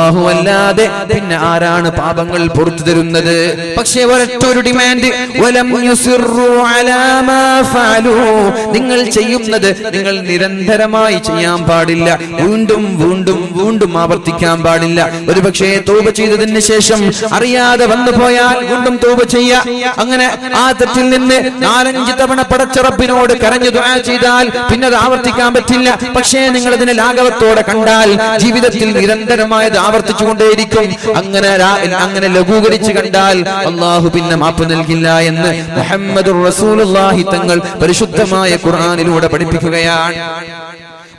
അല്ലാഹു അല്ലാതെ പിന്നെ ആരാണ് പാപങ്ങൾ പുറത്തു തരുന്നത്? പക്ഷേ ഒരൊറ്റൊരു ഡിമാൻഡ്, വലം യുസിറു അലാ മാ ഫഅലു, നിങ്ങൾ ചെയ്യുന്നത് നിങ്ങൾ നിരന്തരമായി ചെയ്യാൻ പാടില്ല, വീണ്ടും വീണ്ടും വീണ്ടും ആവർത്തിക്കാൻ പാടില്ല. ഒരുപക്ഷേ തൗബ ചെയ്തതിന് ശേഷം അറിയാതെ വന്നു പോയാൽ വീണ്ടും തൗബ ചെയ്യാ. അങ്ങനെ ആ തെറ്റിൽ നിന്ന് 4-5 തവണ പടച്ച റബ്ബിനോട് കരഞ്ഞു ദുആ ചെയ്താൽ പിന്നെ അത് ആവർത്തിക്കാൻ പറ്റില്ല. പക്ഷേ നിങ്ങൾ അതിനെ ലാഘവത്തോടെ കണ്ടാൽ ജീവിതത്തിൽ നിരന്തരമായത് ആവർത്തിച്ചുകൊണ്ടേയിരിക്കും. അങ്ങനെ ലഘൂകരിച്ച് കണ്ടാൽ അല്ലാഹു പിന്നെ മാപ്പ് നൽകില്ല എന്ന് മുഹമ്മദുർ റസൂലുള്ളാഹി തങ്ങൾ പരിശുദ്ധമായ ഖുർആനിലൂടെ പഠിപ്പിക്കുകയാണ്.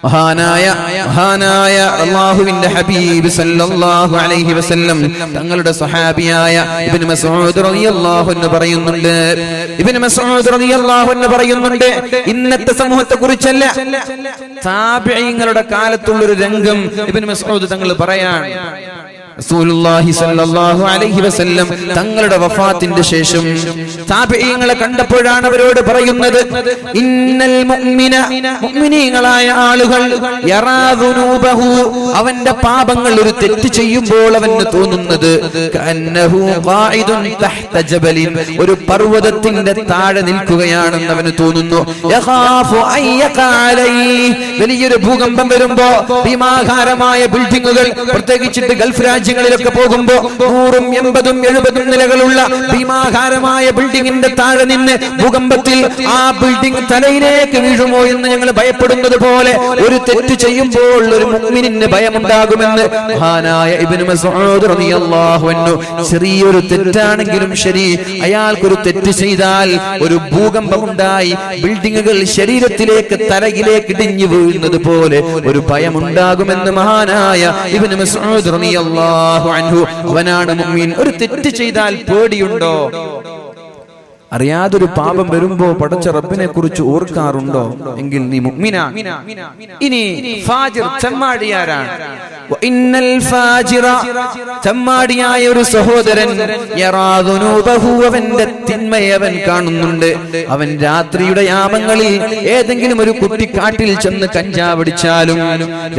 മഹാനായ അല്ലാഹുവിന്റെ ഹബീബ് സല്ലല്ലാഹു അലൈഹി വസല്ലം തങ്ങളുടെ സ്വഹാബിയായ ഇബ്നു മസ്ഊദ് റളിയല്ലാഹു അൻഹു പറയുന്നുണ്ട്, ഇന്നത്തെ സമൂഹത്തെ കുറിച്ചല്ല, താബിഈങ്ങളുടെ കാലത്തുള്ളൊരു രംഗം ഇബ്നു മസ്ഊദ് തങ്ങൾ പറയാണ്. റസൂലുള്ളാഹി സ്വല്ലല്ലാഹു അലൈഹി വസല്ലം തങ്ങളുടെ വഫാത്തിന്റെ ശേഷം താബിഈങ്ങളെ കണ്ടപ്പോഴാണ് അവരോട് പറയുന്നത്, ഇന്നൽ മുഅ്മിനീങ്ങളായ ആളുകൾ യറാ ദുനൂബഹു, അവന്റെ പാപങ്ങൾ ഒരു തെറ്റ് ചെയ്യുമ്പോൾ അവന് തോന്നുന്നത് കഅന്നഹു ഖാഇദുൻ തഹ്ത ജബലിൻ, ഒരു പർവതത്തിന്റെ താഴെ നിൽക്കുകയാണെന്ന് അവന് തോന്നുന്നു. യഖാഫു അയ്യഖ അലൈഹി, വലിയൊരു ഭൂകമ്പം വരുമ്പോ ഭീമാകാരമായ ബിൽഡിങ്ങുകൾ, പ്രത്യേകിച്ചിട്ട് ഗൾഫ് രാജ്യങ്ങളിലൊക്കെ പോകുമ്പോ 100, 80, 70 നിലകളുള്ള ഭീമാകാരമായ ബിൽഡിങ്ങിന്റെ താഴെ നിന്ന് ഭൂകമ്പത്തിൽ ആ ബിൽഡിംഗ് തലയിലേക്ക് വീഴുമോ എന്ന് ഞങ്ങൾ ഭയപ്പെടുന്നത് പോലെ ഒരു തെറ്റ് ചെയ്യുമ്പോൾ ഒരു മുഅ്മിനിന് ഭയമുണ്ടാകുമെന്ന് മഹാനായ ഇബ്നു മസ്ഊദ് റളിയല്ലാഹു അൻഹു, ചെറിയൊരു തെറ്റാണെങ്കിലും ശരി, അയാൾക്കൊരു തെറ്റ് ചെയ്താൽ ഒരു ഭൂകമ്പമുണ്ടായി ബിൽഡിങ്ങുകൾ ശരീരത്തിലേക്ക് തലയിലേക്ക് ഇടിഞ്ഞു വീഴുന്നത് പോലെ ഒരു ഭയമുണ്ടാകുമെന്ന് മഹാനായ ഇബ്നു മസ്ഊദ് റളിയല്ലാഹു അൻഹു, അവനാണ് മുഅ്മിൻ. ഒരു തെറ്റ് ചെയ്താൽ പേടിയുണ്ടോ? അറിയാതൊരു പാപം വരുമ്പോ പടച്ച റബ്ബിനെ കുറിച്ച് ഓർക്കാറുണ്ടോ? എങ്കിൽ നീ മുഅ്മിനാണ്. ഇനി ഫാജിർ, ചെമ്മാടിയാരാണ്? ഇന്നൽ ഫാജിറ, ചെമ്മാടിയായ ഒരു സഹോദരൻ, യറാ ദുനൂബഹു, അവന്റെ തിന്മയെ അവൻ കാണുന്നുണ്ട്. അവൻ രാത്രിയുടെ യാമങ്ങളിൽ ഏതെങ്കിലും ഒരു കുട്ടിക്കാട്ടിൽ ചെന്ന് കഞ്ചാവടിച്ചാലും,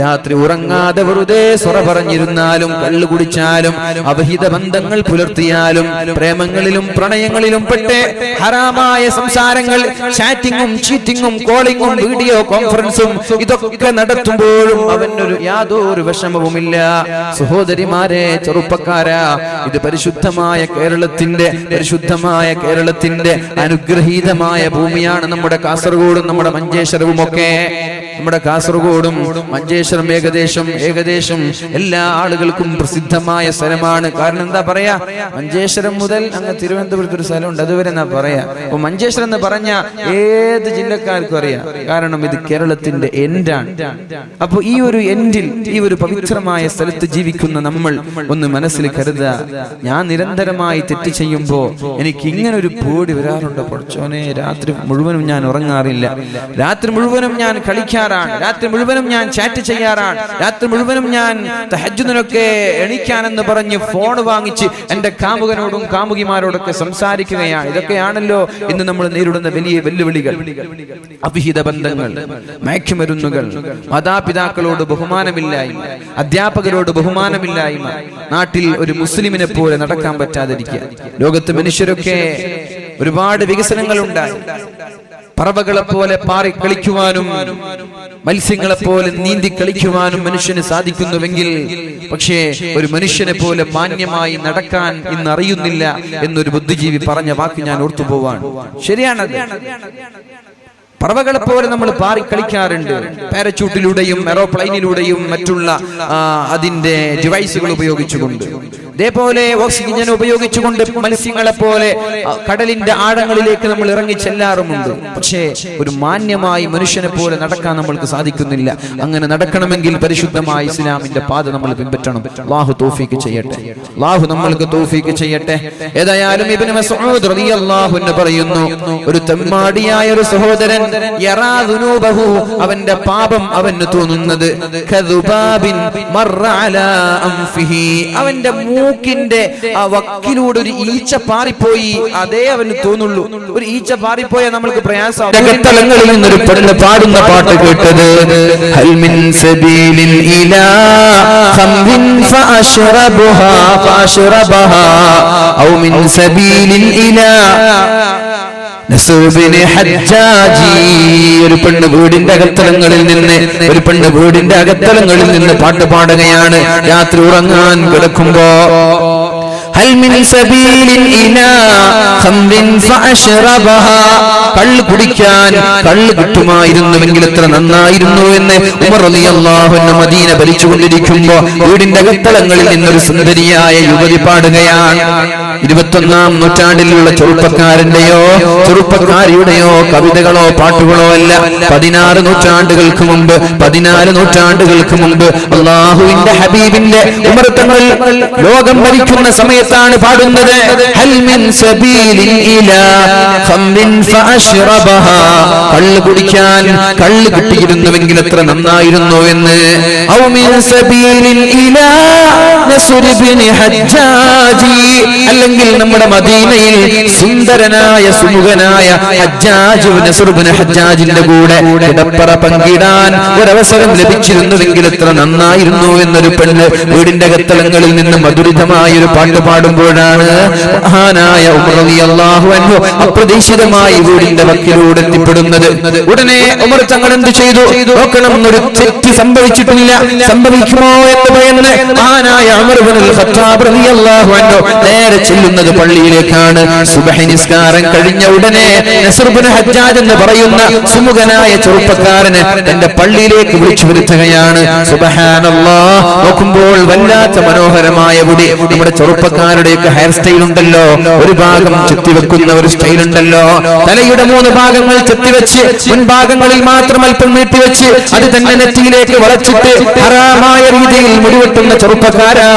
രാത്രി ഉറങ്ങാതെ വെറുതെ സൊറ പറഞ്ഞിരുന്നാലും, കള്ളു കുടിച്ചാലും, അവിഹിത ബന്ധങ്ങൾ പുലർത്തിയാലും, പ്രേമങ്ങളിലും പ്രണയങ്ങളിലും പെട്ട് ഹറാമായ സംസാരങ്ങൾ, ചാറ്റിങ്ങും ചീറ്റിങ്ങും കോളിങ്ങും വീഡിയോ കോൺഫറൻസും ഇതൊക്കെ നടത്തുമ്പോഴും അവനൊരു യാതൊരു വിഷമവുമില്ല. സഹോദരിമാരെ, ചെറുപ്പക്കാരാ, ഇത് പരിശുദ്ധമായ കേരളത്തിന്റെ അനുഗ്രഹീതമായ ഭൂമിയാണ് നമ്മുടെ കാസർഗോഡും നമ്മുടെ മഞ്ചേശ്വരവും ഒക്കെ. നമ്മുടെ കാസർഗോഡും മഞ്ചേശ്വരം ഏകദേശം എല്ലാ ആളുകൾക്കും പ്രസിദ്ധമായ സ്ഥലമാണ്. കാരണം എന്താ പറയാ, മഞ്ചേശ്വരം മുതൽ അങ്ങ് തിരുവനന്തപുരത്ത് ഒരു സ്ഥലമുണ്ട്, അതുവരെ എന്നാ പറയാ. അപ്പൊ മഞ്ചേശ്വരം എന്ന് പറഞ്ഞ ഏത് ജില്ലക്കാർക്കും അറിയാം, കാരണം ഇത് കേരളത്തിന്റെ എൻഡാണ്. അപ്പൊ ഈ ഒരു എൻഡിൽ, ഈ ഒരു പവിത്രമായ സ്ഥലത്ത് ജീവിക്കുന്ന നമ്മൾ ഒന്ന് മനസ്സിൽ കരുതുക, ഞാൻ നിരന്തരമായി തെറ്റ് ചെയ്യുമ്പോ എനിക്ക് ഇങ്ങനെ ഒരു പേടി വരാറുണ്ട്. പഠിച്ചോനെ, രാത്രി മുഴുവനും ഞാൻ ഉറങ്ങാറില്ല, രാത്രി മുഴുവനും ഞാൻ കളിക്കാറാണ്, രാത്രി മുഴുവനും ഞാൻ ചാറ്റ് ചെയ്യാറാണ്, രാത്രി മുഴുവനും ഞാൻ തഹജ്ജുദിനൊക്കെ എണീക്കാനെന്ന് പറഞ്ഞ് ഫോൺ വാങ്ങിച്ച് എന്റെ കാമുകനോടും കാമുകിമാരോടൊക്കെ സംസാരിക്കുകയാണ്. ഇതൊക്കെയാണല്ലോ ഇന്ന് നമ്മൾ നേരിടുന്ന വലിയ വെല്ലുവിളികൾ. അവിഹിത ബന്ധങ്ങൾ, മയക്കുമരുന്നുകൾ, മാതാപിതാക്കളോട് ബഹുമാനമില്ലായ്മ, അധ്യാപകരോട് ബഹുമാനമില്ലായ്മ, നാട്ടിൽ ഒരു മുസ്ലിമിനെ പോലെ നടക്കാൻ പറ്റാതിരിക്കുക. ലോകത്ത് മനുഷ്യരൊക്കെ ഒരുപാട് വികസനങ്ങൾ ഉണ്ടായി. പറവകളെ പോലെ പാറി കളിക്കുവാനും മത്സ്യങ്ങളെ പോലെ നീന്തി കളിക്കുവാനും മനുഷ്യന് സാധിക്കുന്നുവെങ്കിൽ, പക്ഷേ ഒരു മനുഷ്യനെ പോലെ മാന്യമായി നടക്കാൻ ഇന്ന് അറിയുന്നില്ല എന്നൊരു ബുദ്ധിജീവി പറഞ്ഞ വാക്ക് ഞാൻ ഓർത്തുപോവാണ്. ശരിയാണത്. പറവകളെ പോലെ നമ്മൾ പാറി കളിക്കാറുണ്ട്, പാരച്യൂട്ടിലൂടെയും എറോപ്ലെയിനിലൂടെയും മറ്റുള്ള അതിന്റെ ഡിവൈസുകൾ ഉപയോഗിച്ചുകൊണ്ട്. ഇതേപോലെ ഓക്സിജൻ ഉപയോഗിച്ചുകൊണ്ട് മത്സ്യങ്ങളെ പോലെ കടലിന്റെ ആഴങ്ങളിലേക്ക് നമ്മൾ ഇറങ്ങി ചെല്ലാറുമുണ്ട്. പക്ഷേ ഒരു മാന്യമായി മനുഷ്യനെ പോലെ നടക്കാൻ നമ്മൾക്ക് സാധിക്കുന്നില്ല. അങ്ങനെ നടക്കണമെങ്കിൽ പരിശുദ്ധമായ ഇസ്ലാമിന്റെ പാത നമ്മൾ പിൻപറ്റണം. അല്ലാഹു തൗഫീഖ് ചെയ്യട്ടെ, അല്ലാഹു നമ്മൾക്ക് തൗഫീഖ് ചെയ്യട്ടെ. ഏതായാലും ഇബ്നു മസ്ഊദ് റളിയല്ലാഹു അൻഹു പറയുന്നു, ഒരു തെമ്മാടിയായ ഒരു സഹോദരൻ, യറാ ദുനൂബഹു, അവന്റെ പാപം അവന് തോന്നുന്നത് കദുബാബിൻ മർറ അലാ അൻഫിഹി, അവന്റെ മൂക്കിന്റെ ആ വക്കിലൂടെ ഒരു ഈച്ച പാറിപ്പോയി, അതേ അവന് തോന്നുള്ളൂ. ഒരു ഈച്ച പാറിപ്പോയാൽ നമ്മൾക്ക് പ്രയാസം. സ്ഥലങ്ങളിൽ നിന്നൊരു പെണ്ണ് പാടുന്ന പാട്ട് കേട്ടത്, ഹൽ മിൻ സബീലിൻ ഇലാ ഖംറിൻ ഫഅശ്റബുഹാ ഫഅശ്റബഹാ ഔ മിൻ സബീലിൻ ഇലാ നസൂബിനി ഹജ്ജാജി. ഒരു പെണ്ണ് വീടിന്റെ അകത്തളങ്ങളിൽ നിന്ന് പാട്ട് പാടുകയാണ് രാത്രി ഉറങ്ങാൻ കിടക്കുമ്പോ. ഹൽ മിൻ സബീലിൻ ഇലാ ഖംറിൻ ഫഅശ്റബഹാ. കള്ള് കുടിക്കാൻ കള്ള് കിട്ടുമായിരുന്നുവെങ്കിൽ എത്ര നന്നായിരുന്നു എന്ന് ഉമർ റളിയല്ലാഹു അൻഹു മദീന ഭരിച്ചുകൊണ്ടിരിക്കുമ്പോ വീടിന്റെ അകത്തളങ്ങളിൽ നിന്നൊരു സുന്ദരിയായ യുവതി പാടുകയാണ്. 21-ാം നൂറ്റാണ്ടിലുള്ള ചെറുപ്പക്കാരന്റെയോ ചെറുപ്പക്കാരിയുടെയോ കവിതകളോ പാട്ടുകളോ അല്ല. 14 നൂറ്റാണ്ടുകൾക്ക് മുമ്പ് അല്ലാഹുവിന്റെ ഹബീബിന്റെ ഉമർ തങ്ങൾ ലോകം ഭരിക്കുന്ന സമയത്താണ് പാടുന്നത്. ഹൽ മിൻ സബീലിൻ ഇലാ ഖംറിൻ ഫഅശ്റബഹാ. കള്ള് കുടിക്കാൻ കള്ള് കിട്ടിയിരുന്നുവെങ്കിൽ എത്ര നന്നായിരുന്നു എന്ന്. ഔ മിൻ സബീലിൻ ഇലാ നസ്രിബ്നി ഹജ്ജാജി. അല്ലെങ്കിൽ നമ്മുടെ മദീനയിൽ സുന്ദരനായ സുമുഖനായ ഹജ്ജാജിന്റെ കൂടെ കിടപ്പറ പങ്കിടാൻ ഒരവസരം ലഭിച്ചിരുന്നുവെങ്കിൽ എത്ര നന്നായിരുന്നു എന്നൊരു പെണ്ണ് വീടിന്റെ അകത്തളങ്ങളിൽ നിന്ന് മധുരിതമായ ഒരു പാട്ട് പാടുമ്പോഴാണ് മഹാനായ ഉമർ റളിയല്ലാഹു അൻഹു അപ്രതീക്ഷിതമായി വീടിന്റെ വക്കിലൂടെ എത്തിപ്പെടുന്നത്. ഉടനെ ഉമർ തങ്ങൾ എന്ത് ചെയ്തു നോക്കണം, ഒരു തെറ്റ് സംഭവിച്ചിട്ടില്ല, സംഭവിക്കുമോ എന്ന് ഭയന്ന് മഹാനായ ഉമർ ഇബ്നുൽ ഖത്താബ് റളിയല്ലാഹു അൻഹു നേരെ ചെല്ലുന്നത് പള്ളിയിലേക്കാണ്. സുബ്ഹി നിസ്കാരം കഴിഞ്ഞ ഉടനെ നസ്ർ ഇബ്നു ഹജ്ജാജ് എന്ന് പറയുന്ന സുമുഖനായ ചെറുപ്പക്കാരന് തന്റെ പള്ളിയിലേക്ക് വിളിച്ചു വരുത്തുകയാണ്. സുബ്ഹാനല്ലാഹ്. നോക്കുമ്പോൾ വല്ലാത്ത മനോഹരമായ മുടി. നമ്മുടെ ചെറുപ്പക്കാരുടെയൊക്കെ ഹെയർ സ്റ്റൈൽ ഉണ്ടല്ലോ, ഒരു ഭാഗം ചെത്തിവെക്കുന്ന ഒരു സ്റ്റൈൽ ഉണ്ടല്ലോ. തലയുടെ 3 ഭാഗങ്ങൾ ചെത്തിവെച്ച് മുൻഭാഗങ്ങളിൽ മാത്രം അല്പം നീട്ടിവെച്ച് അത് തന്നെ നെറ്റിയിലേക്ക് വളച്ചിട്ട് ഹറാമായ രീതിയിൽ മുടിവെട്ടുന്ന ചെറുപ്പക്കാരാ.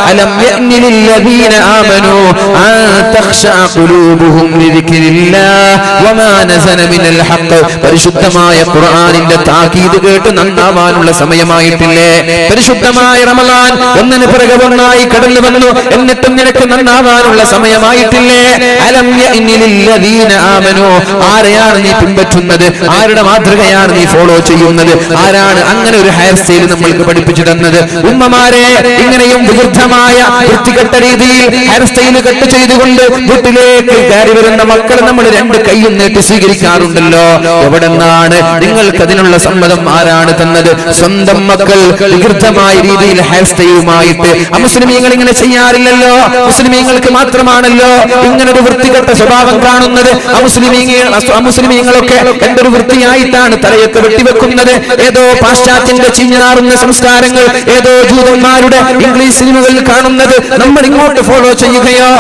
അലം യഅ്നിൽ ലദീന ആമനൂ അൻ തഖ്ശഅ ഖുലൂബുഹും ലിദിക്രില്ലാഹ് വമാ നസല മിനൽ ഹഖ്. പരിശുദ്ധമായ ഖുർആനിന്റെ താക്കീത് കേട്ട് നന്നാവാനുള്ള സമയമായിട്ടില്ലേ? പരിശുദ്ധമായ റമളാൻ ഒന്നിന് പിറകെ ഒന്നായി കടന്നു വന്നു, എന്നിട്ടും നിനക്ക് നന്നാവാനുള്ള സമയമായിട്ടില്ലേ? അലം യഅ്നിൽ ലദീന ആമനൂ. ആരെയാണ് നീ പിൻപറ്റുന്നത്? ആരുടെ മാതൃകയാണ് നീ ഫോളോ ചെയ്യുന്നത്? ആരാണ് അങ്ങനെ ഒരു ഹെയർ സ്റ്റൈൽ നമ്മൾക്ക് പഠിപ്പിച്ചു തന്നത്? ഉമ്മമാരെ, ഇങ്ങനെയും വിരുദ്ധമായ വൃത്തികെട്ട രീതിയിൽ ഹെയർ സ്റ്റൈൽ കട്ട് ചെയ്തുകൊണ്ട് വീട്ടിലേക്ക് കയറി വരുന്ന മക്കളെ നമ്മൾ 2 കൈയും നീട്ടി സ്വീകരിക്കാറുണ്ടല്ലോ. എവിടെന്നാണ് നിങ്ങൾക്ക് അതിനുള്ള സമ്മതം ആരാണ് തന്നത്? സ്വന്തം മക്കൾ വിരുദ്ധമായ രീതിയിൽ ഹെയർ സ്റ്റൈലുമായിട്ട് അമുസ്ലിമീങ്ങൾ ഇങ്ങനെ ചെയ്യാറില്ലല്ലോ. മുസ്ലിമീങ്ങൾക്ക് മാത്രമാണല്ലോ ഇങ്ങനെ ഒരു വൃത്തികെട്ട സ്വഭാവം കാണുന്നത്. അമുസ്ലിമീങ്ങളൊക്കെ എന്തൊരു വൃത്തിയായിട്ടാണ് തലയൊക്കെ വെട്ടിവെക്കുന്നത്. ഏതോ പാശ്ചാത്യന്റെ ചീഞ്ഞാറുന്ന സംസ്കാരങ്ങൾ, ഏതോ ജൂതന്മാരുടെ ഇംഗ്ലീഷ് സിനിമകളിൽ കാണുന്നത് നമ്മൾ ഇങ്ങോട്ട് ഫോളോ ചെയ്യുകയോ?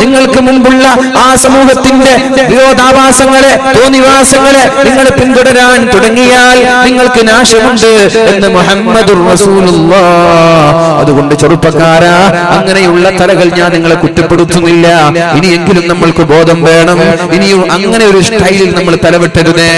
നിങ്ങൾക്ക് മുമ്പുള്ള ആ സമൂഹത്തിന്റെ വിരോധാഭാസങ്ങളെ, തോന്നിവാസങ്ങളെ നിങ്ങൾ പിന്തുടരാൻ തുടങ്ങിയാൽ നിങ്ങൾക്ക് നാശമുണ്ട് എന്ന് മുഹമ്മദുർ റസൂലുള്ളാഹ്. അതുകൊണ്ട് ചെറുപ്പക്കാരാ, അങ്ങനെയുള്ള തലകൾ ഞാൻ നിങ്ങളെ കുറ്റപ്പെടുത്തുന്നില്ല. ഇനിയെങ്കിലും നമ്മൾക്ക് ബോധം വേണം. ഇനിയും അങ്ങനെ ഒരു സ്റ്റൈലിൽ നമ്മൾ തലവെട്ടരുതേ.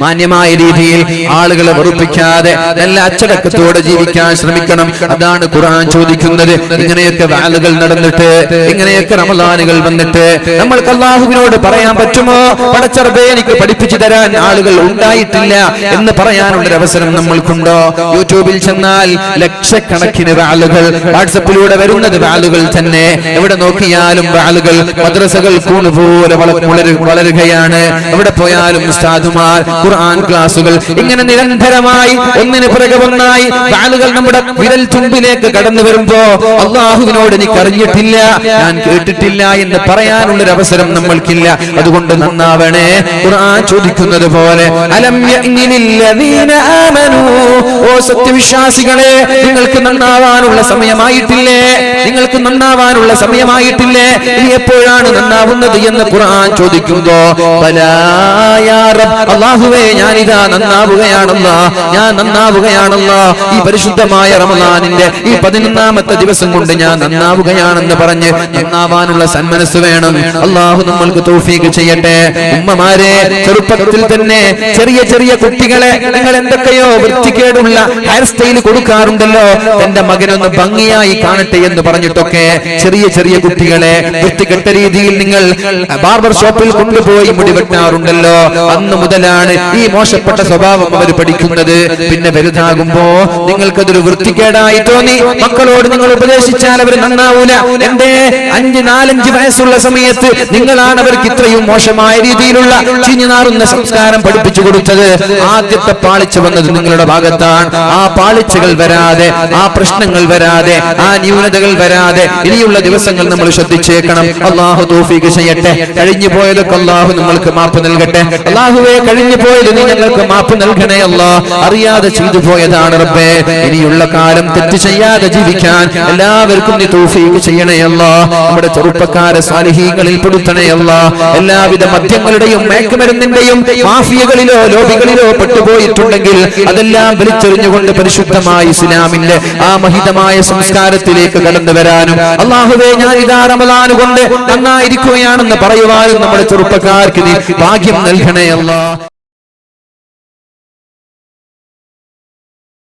മാന്യമായ രീതിയിൽ ആളുകളെ വെറുപ്പിക്കാതെ നല്ല അച്ചടക്കത്തോടെ ജീവിക്കാൻ ശ്രമിക്കണം. അതാണ് ഖുർആൻ ചോദിക്കുന്നത്. ഇങ്ങനെയൊക്കെ വാലുകൾ നടന്നിട്ട്, ഇങ്ങനെയൊക്കെ റമളാനുകൾ വന്നിട്ട് നമ്മൾക്ക് അല്ലാഹുവിനോട് പറയാൻ പറ്റുമോ? പടച്ചറബേ, എനിക്ക് പഠിപ്പിച്ചു തരാൻ ആളുകൾ ഉണ്ടായിട്ടില്ല എന്ന് പറയാനുള്ളൊരു അവസരം നമ്മൾക്കുണ്ടോ? യൂട്യൂബിൽ ചെന്നാൽ ലക്ഷക്കണക്കിന് വാലുകൾ, വാട്സപ്പിലൂടെ വരുന്നത് വാലുകൾ തന്നെ. എവിടെ നോക്കിയാലും വാലുകൾ. മദ്രസകൾ കൂണുപോലെ വളരുകയാണ്. എവിടെ പോയാലും ഉസ്താദുമാർ, ഖുർആൻ ക്ലാസുകൾ, ഇങ്ങനെ നിരന്തരമായി ഒന്നിന് പിറകെ ഒന്നായി വാലുകൾ നമ്മുടെ വിരൽ തുമ്പിലേക്ക് കടന്നു വരുമ്പോ അല്ലാഹുവിനോട് എനിക്ക് അറിഞ്ഞിട്ടില്ല, ഞാൻ കേട്ടിട്ടില്ല എന്ന് പറയാനുള്ളൊരു അവസരം നമ്മൾക്കില്ല. അതുകൊണ്ട് നന്നാവണേ. ഖുർആൻ ചോദിക്കുന്നത് പോലെ അലം യഅ്നിൽ ലദീന ആമനൂ. ഓ സത്യവിശ്വാസികളെ, നിങ്ങൾക്ക് നന്നാവാനുള്ള സമയമായിട്ടില്ലേ? നിങ്ങൾക്ക് നന്നാവാനുള്ള സമയമായിട്ടില്ലേ? ഇനി എപ്പോഴാണ് നന്നാവുന്നത് എന്ന് ഖുർആൻ ചോദിക്കുമ്പോ ബലാ യാ റബ്ബ്, അല്ലാഹുവേ ഞാനിതാ നന്നാവുകയാണല്ലോ, ഞാൻ നന്നാവുകയാണല്ലോ. ഈ പരിശുദ്ധമായ റമദാനിന്റെ ഈ 11ാമത്തെ ദിവസം കൊണ്ട് ഞാൻ നന്നാവുകയാണെന്ന് പറഞ്ഞ് നന്നാവാനുള്ള സന്മനസ് വേണം. അള്ളാഹു നമ്മൾക്ക് തൗഫീഖ് ചെയ്യട്ടെ. ഉമ്മമാരെ, ചെറുപ്പത്തിൽ തന്നെ ചെറിയ ചെറിയ കുട്ടികളെ നിങ്ങൾ എന്തൊക്കെയോ വൃത്തികേടുള്ള ഹെയർ സ്റ്റൈൽ കൊടുക്കാറുണ്ടല്ലോ, തന്റെ മകനൊന്ന് ഭംഗിയായി കാണട്ടെ എന്ന് പറഞ്ഞിട്ടൊക്കെ ചെറിയ ചെറിയ കുട്ടികളെ വൃത്തികെട്ട രീതിയിൽ നിങ്ങൾ ബാർബർ ഷോപ്പിൽ കൊണ്ടുപോയി മുടി വെട്ടാറുണ്ടല്ലോ. അന്ന് മുതലാണ് ഈ മോശപ്പെട്ട സ്വഭാവം അവർ പഠിക്കുന്നത്. പിന്നെ വലുതാകുമ്പോ നിങ്ങൾക്കതൊരു വൃത്തികേടായി തോന്നി. മക്കളോട് നിങ്ങൾ ഉപദേശിച്ചാൽ അവർ നന്നാവൂല. എന്റെ 4-5 വയസ്സുള്ള സമയത്ത് നിങ്ങളാണ് അവർക്ക് ഇത്രയും മോശമായ രീതിയിലുള്ള ചീഞ്ഞുനാറുന്ന സംസ്കാരം പഠിപ്പിച്ചു കൊടുത്തത്. ആദ്യത്തെ പാളിച്ച വന്നത് നിങ്ങളുടെ ഭാഗത്താണ്. ആ പാളിച്ചകൾ വരാതെ, ആ പ്രശ്നങ്ങൾ വരാതെ, ആ ന്യൂനതകൾ വരാതെ ഇനിയുള്ള ദിവസങ്ങൾ നമ്മൾ ശ്രദ്ധിച്ചേക്കണം. അള്ളാഹു തൗഫീഖ് ചെയ്യട്ടെ. കഴിഞ്ഞു പോയതൊക്കെ അള്ളാഹു നമ്മൾക്ക് മാപ്പ് നൽകട്ടെ. അള്ളാഹുവേ, കഴിഞ്ഞു പോയത് നീ ഞങ്ങൾക്ക് മാപ്പ് നൽകണേ അല്ലാ. അറിയാതെ ചെയ്തു പോയതാണ് റബ്ബേ. ഇനിയുള്ള കാലം തെറ്റ് ചെയ്യാതെ ജീവിക്കാൻ എല്ലാവർക്കും നീ തൗഫീഖ് ചെയ്യണേ അല്ലാ. നമ്മുടെ ചെറുപ്പക്കാരെ സാലിഹീങ്ങളിൽ പെടുത്തണേ അല്ലാ. എല്ലാവിധ മദ്യങ്ങളുടെയും മയക്കുമരുന്നിന്റെയും മാഫിയകളിലോ ലോബികളിലോ പെട്ടുപോയിട്ടുണ്ടെങ്കിൽ അതെല്ലാം വലിച്ചെറിഞ്ഞുകൊണ്ട് പരിശുദ്ധമായ ഇസ്ലാമിന്റെ ആ മഹിതമായ സംസ്കാരത്തിലേക്ക് കടന്നു വരാനും അല്ലാഹുവേ, ഞാൻ ഇതാ റമദാൻ കൊണ്ട് നന്നായിരിക്കുകയാണെന്ന് പറയുവാനും നമ്മുടെ ചെറുപ്പക്കാർക്ക് നീ ഭാഗ്യം നൽകണേ അല്ലാ.